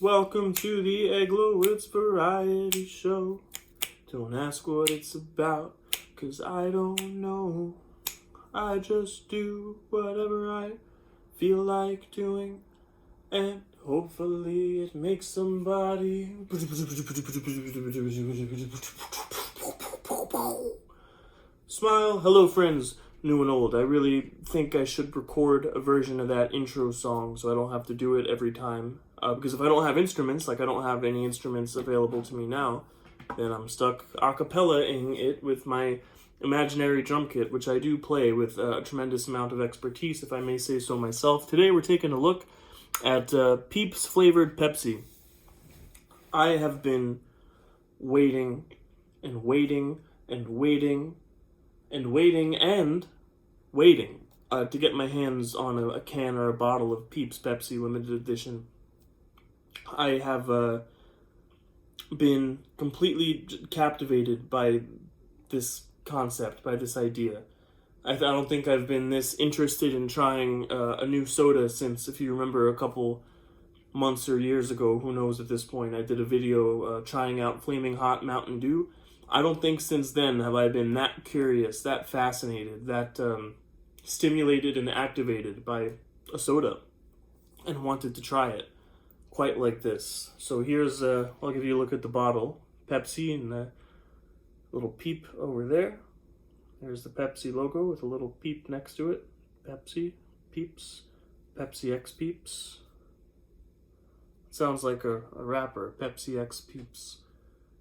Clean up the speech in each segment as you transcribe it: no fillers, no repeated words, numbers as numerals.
Welcome to the Eglowitz Variety Show. Don't ask what it's about, 'cause I don't know. I just do whatever I feel like doing, and hopefully it makes somebody smile. Hello friends, new and old. I really think I should record a version of that intro song so I don't have to do it every time. Because if I don't have instruments, like I don't have any instruments available to me now, then I'm stuck a cappella-ing it with my imaginary drum kit, which I do play with a tremendous amount of expertise, if I may say so myself. Today we're taking a look at Peeps flavored Pepsi. I have been waiting and waiting and waiting and waiting and waiting to get my hands on a can or a bottle of Peeps Pepsi limited edition. I have been completely captivated by this concept, by this idea. I don't think I've been this interested in trying a new soda since, if you remember, a couple months or years ago, who knows at this point, I did a video trying out Flaming Hot Mountain Dew. I don't think since then have I been that curious, that fascinated, that stimulated and activated by a soda and wanted to try it quite like this. So here's, I'll give you a look at the bottle. Pepsi and the little peep over there. There's the Pepsi logo with a little peep next to it. Pepsi, Peeps, Pepsi X Peeps. Sounds like a rapper, Pepsi X Peeps.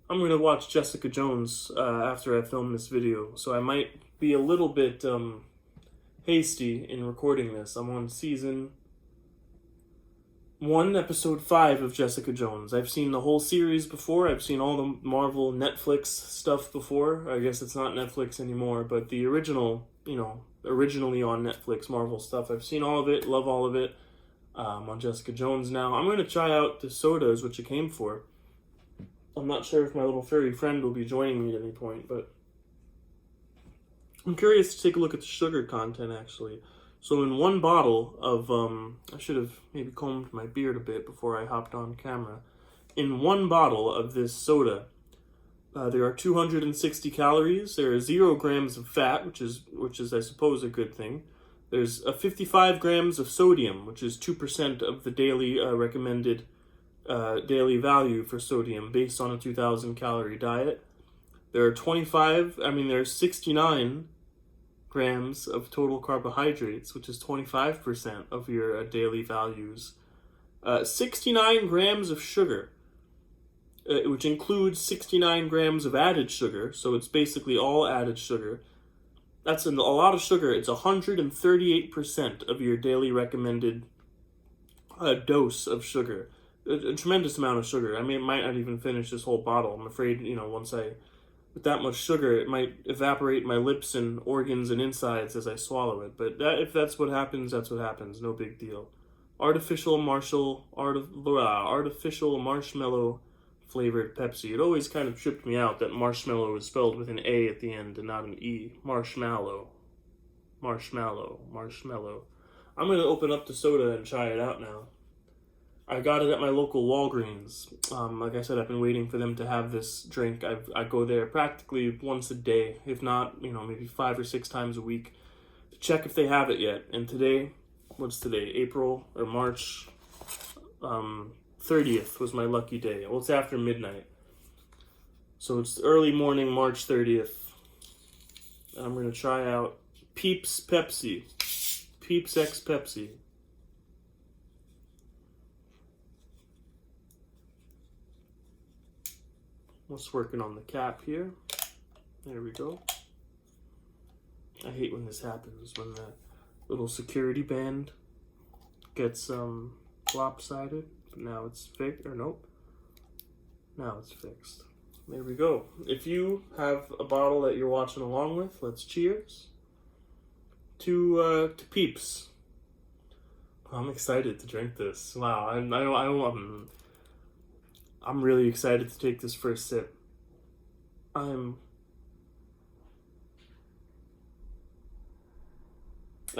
I'm going to watch Jessica Jones after I film this video, so I might be a little bit hasty in recording this. I'm on season 1, episode 5 of Jessica Jones. I've seen the whole series before. I've seen all the Marvel Netflix stuff before. I guess it's not Netflix anymore, but the original, originally on Netflix Marvel stuff. I've seen all of it, love all of it. On Jessica Jones now. I'm going to try out the sodas, which I came for. I'm not sure if my little furry friend will be joining me at any point, but I'm curious to take a look at the sugar content, actually. So in one bottle of, I should have maybe combed my beard a bit before I hopped on camera. In one bottle of this soda, there are 260 calories. There are 0 grams of fat, which is I suppose a good thing. There's 55 grams of sodium, which is 2% of the daily recommended daily value for sodium based on a 2,000 calorie diet. There's 69 grams of total carbohydrates, which is 25% of your daily values. 69 grams of sugar, which includes 69 grams of added sugar, so it's basically all added sugar. That's a lot of sugar. It's 138% of your daily recommended dose of sugar. A tremendous amount of sugar. I mean, it might not even finish this whole bottle. I'm afraid, with that much sugar, it might evaporate my lips and organs and insides as I swallow it. But if that's what happens, that's what happens. No big deal. Artificial marshmallow flavored Pepsi. It always kind of tripped me out that marshmallow is spelled with an A at the end and not an E. Marshmallow. Marshmallow. Marshmallow. I'm going to open up the soda and try it out now. I got it at my local Walgreens. Like I said, I've been waiting for them to have this drink. I go there practically once a day, if not, maybe 5 or 6 times a week, to check if they have it yet. And today, what's today? April or March 30th was my lucky day. Well, it's after midnight. So it's early morning, March 30th. And I'm going to try out Peeps Pepsi. Peeps X Pepsi. Just working on the cap here. There we go. I hate when this happens, when the little security band gets lopsided. But now it's fixed, or nope. Now it's fixed. There we go. If you have a bottle that you're watching along with, let's cheers to Peeps. I'm excited to drink this. Wow, I'm really excited to take this first sip. I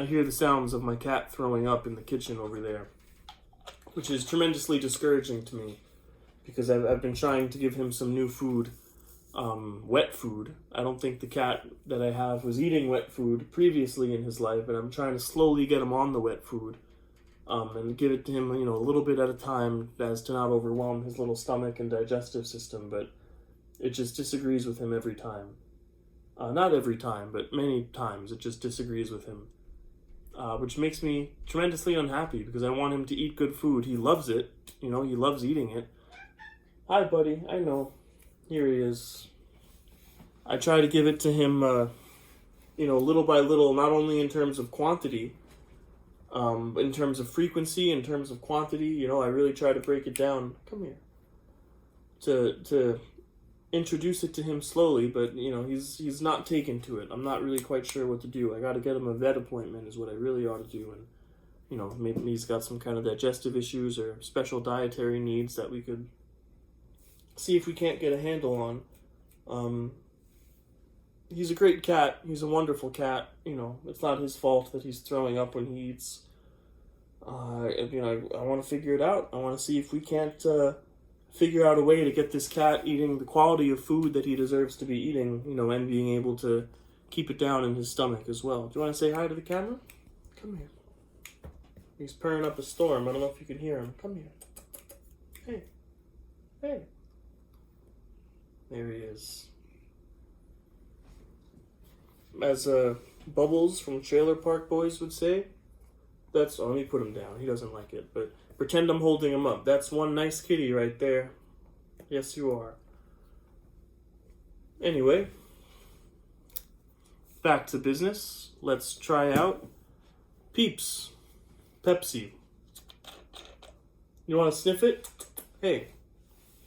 hear the sounds of my cat throwing up in the kitchen over there. which is tremendously discouraging to me because I've been trying to give him some new food, wet food. I don't think the cat that I have was eating wet food previously in his life, and I'm trying to slowly get him on the wet food, and give it to him, a little bit at a time as to not overwhelm his little stomach and digestive system, but it just disagrees with him every time. Not every time, but many times it just disagrees with him, which makes me tremendously unhappy because I want him to eat good food. He loves it, he loves eating it. Hi, buddy, I know. Here he is. I try to give it to him, little by little, not only in terms of quantity, but in terms of frequency, in terms of quantity. I really try to break it down. Come here. To introduce it to him slowly, but he's not taken to it. I'm not really quite sure what to do. I got to get him a vet appointment is what I really ought to do, and maybe he's got some kind of digestive issues or special dietary needs that we could see if we can't get a handle on. He's a great cat. He's a wonderful cat. It's not his fault that he's throwing up when he eats. I want to figure it out. I want to see if we can't figure out a way to get this cat eating the quality of food that he deserves to be eating, and being able to keep it down in his stomach as well. Do you want to say hi to the camera? Come here. He's purring up a storm. I don't know if you can hear him. Come here. Hey. Hey. There he is. As Bubbles from Trailer Park Boys would say, let me put him down. He doesn't like it, but pretend I'm holding him up. That's one nice kitty right there. Yes, you are. Anyway, back to business. Let's try out Peeps. Pepsi. You want to sniff it? Hey,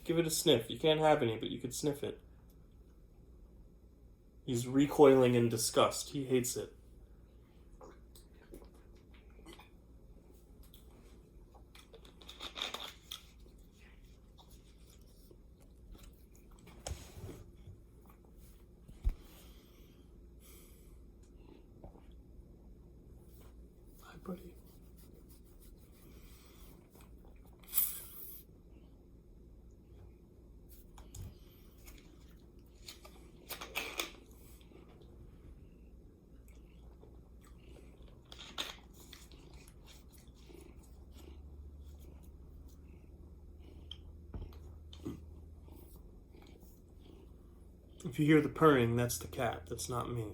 give it a sniff. You can't have any, but you could sniff it. He's recoiling in disgust. He hates it. Hi, buddy. If you hear the purring, that's the cat. That's not me.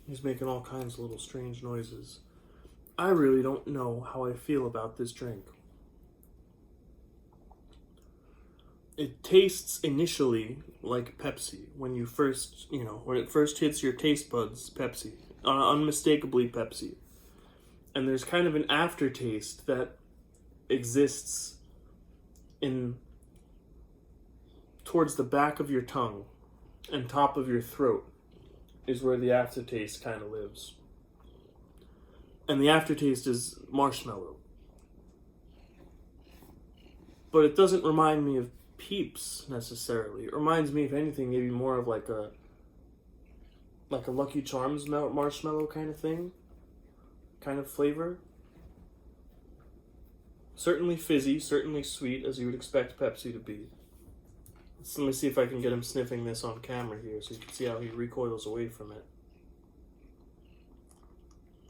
He's making all kinds of little strange noises. I really don't know how I feel about this drink. It tastes initially like Pepsi. When you first, when it first hits your taste buds, Pepsi. Unmistakably Pepsi. And there's kind of an aftertaste that exists towards the back of your tongue and top of your throat is where the aftertaste kind of lives. And the aftertaste is marshmallow. But it doesn't remind me of Peeps, necessarily. It reminds me, if anything, maybe more of like a Lucky Charms marshmallow kind of thing. Kind of flavor. Certainly fizzy, certainly sweet, as you would expect Pepsi to be. So let me see if I can get him sniffing this on camera here, so you can see how he recoils away from it.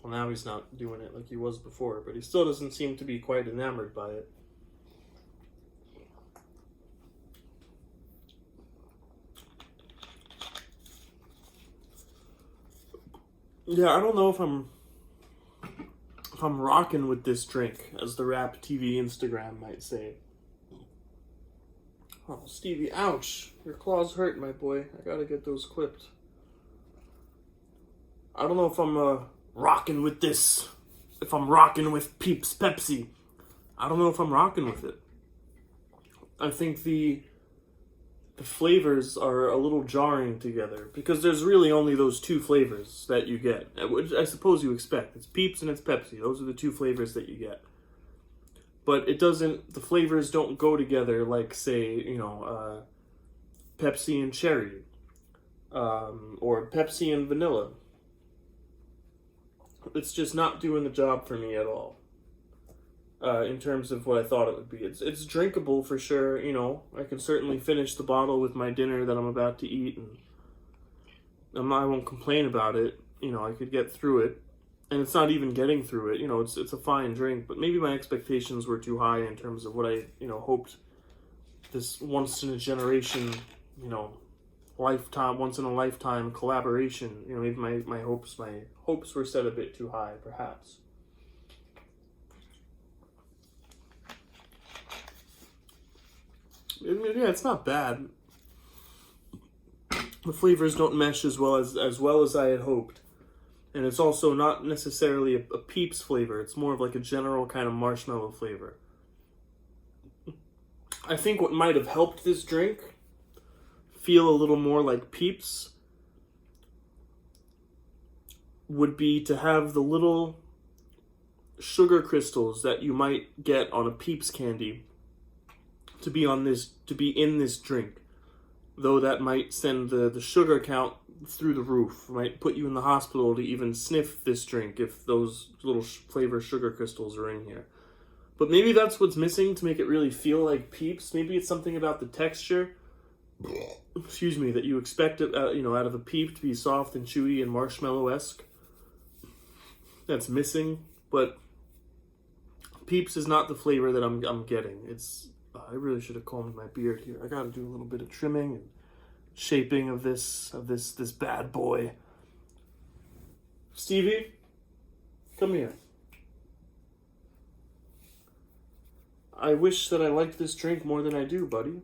Well, now he's not doing it like he was before, but he still doesn't seem to be quite enamored by it. Yeah, I don't know if I'm rocking with this drink, as the Rap TV Instagram might say. Oh, Stevie, ouch! Your claws hurt, my boy. I gotta get those clipped. I don't know if I'm rocking with this. If I'm rocking with Peeps Pepsi. I don't know if I'm rocking with it. I think the the flavors are a little jarring together, because there's really only those two flavors that you get, which I suppose you expect. It's Peeps and it's Pepsi. Those are the two flavors that you get. But it doesn't, the flavors don't go together like, say, you know, Pepsi and cherry, or Pepsi and vanilla. It's just not doing the job for me at all. In terms of what I thought it would be. It's drinkable for sure, you know. I can certainly finish the bottle with my dinner that I'm about to eat, and I won't complain about it. You know, I could get through it. And it's not even getting through it, you know, it's a fine drink, but maybe my expectations were too high in terms of what I, you know, hoped this once in a generation, you know, once in a lifetime collaboration, you know, maybe my hopes were set a bit too high, perhaps. Yeah, it's not bad. The flavors don't mesh as well as I had hoped. And it's also not necessarily a Peeps flavor. It's more of like a general kind of marshmallow flavor. I think what might have helped this drink feel a little more like Peeps would be to have the little sugar crystals that you might get on a Peeps candy to be in this drink. Though that might send the sugar count through the roof. Might put you in the hospital to even sniff this drink if those little flavor sugar crystals are in here. But maybe that's what's missing to make it really feel like Peeps. Maybe it's something about the texture, excuse me, that you expect it, you know, out of a Peep to be soft and chewy and marshmallow-esque. That's missing, but Peeps is not the flavor that I'm getting. I really should have combed my beard here. I gotta do a little bit of trimming and shaping of this bad boy. Stevie, come here. I wish that I liked this drink more than I do, buddy.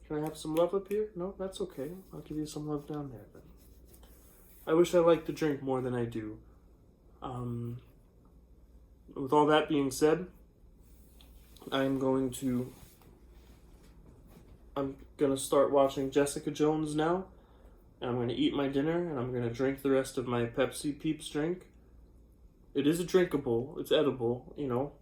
Can I have some love up here? No, that's okay. I'll give you some love down there then. I wish I liked the drink more than I do. With all that being said, I'm gonna start watching Jessica Jones now, and I'm gonna eat my dinner, and I'm gonna drink the rest of my Pepsi Peeps drink. It is drinkable, it's edible, you know,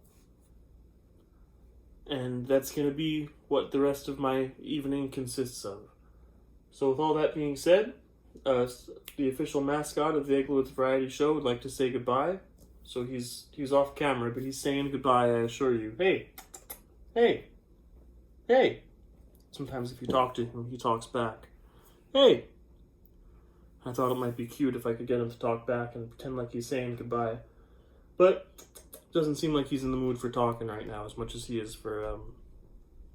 and that's gonna be what the rest of my evening consists of. So with all that being said, the official mascot of the Eglowitz Variety Show would like to say goodbye. So he's off camera, but he's saying goodbye, I assure you. Hey! Hey! Hey! Sometimes if you talk to him, he talks back. Hey! I thought it might be cute if I could get him to talk back and pretend like he's saying goodbye. But it doesn't seem like he's in the mood for talking right now as much as he is for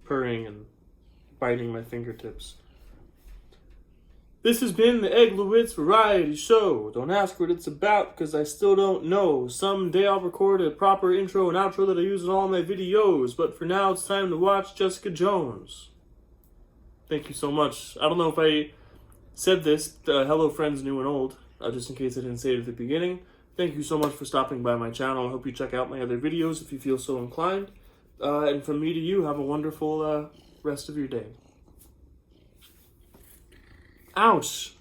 purring and biting my fingertips. This has been the Eglowitz Variety Show. Don't ask what it's about because I still don't know. Someday I'll record a proper intro and outro that I use in all my videos. But for now, it's time to watch Jessica Jones. Thank you so much. I don't know if I said this. Hello, friends new and old. Just in case I didn't say it at the beginning. Thank you so much for stopping by my channel. I hope you check out my other videos if you feel so inclined. And from me to you, have a wonderful rest of your day. Ouch!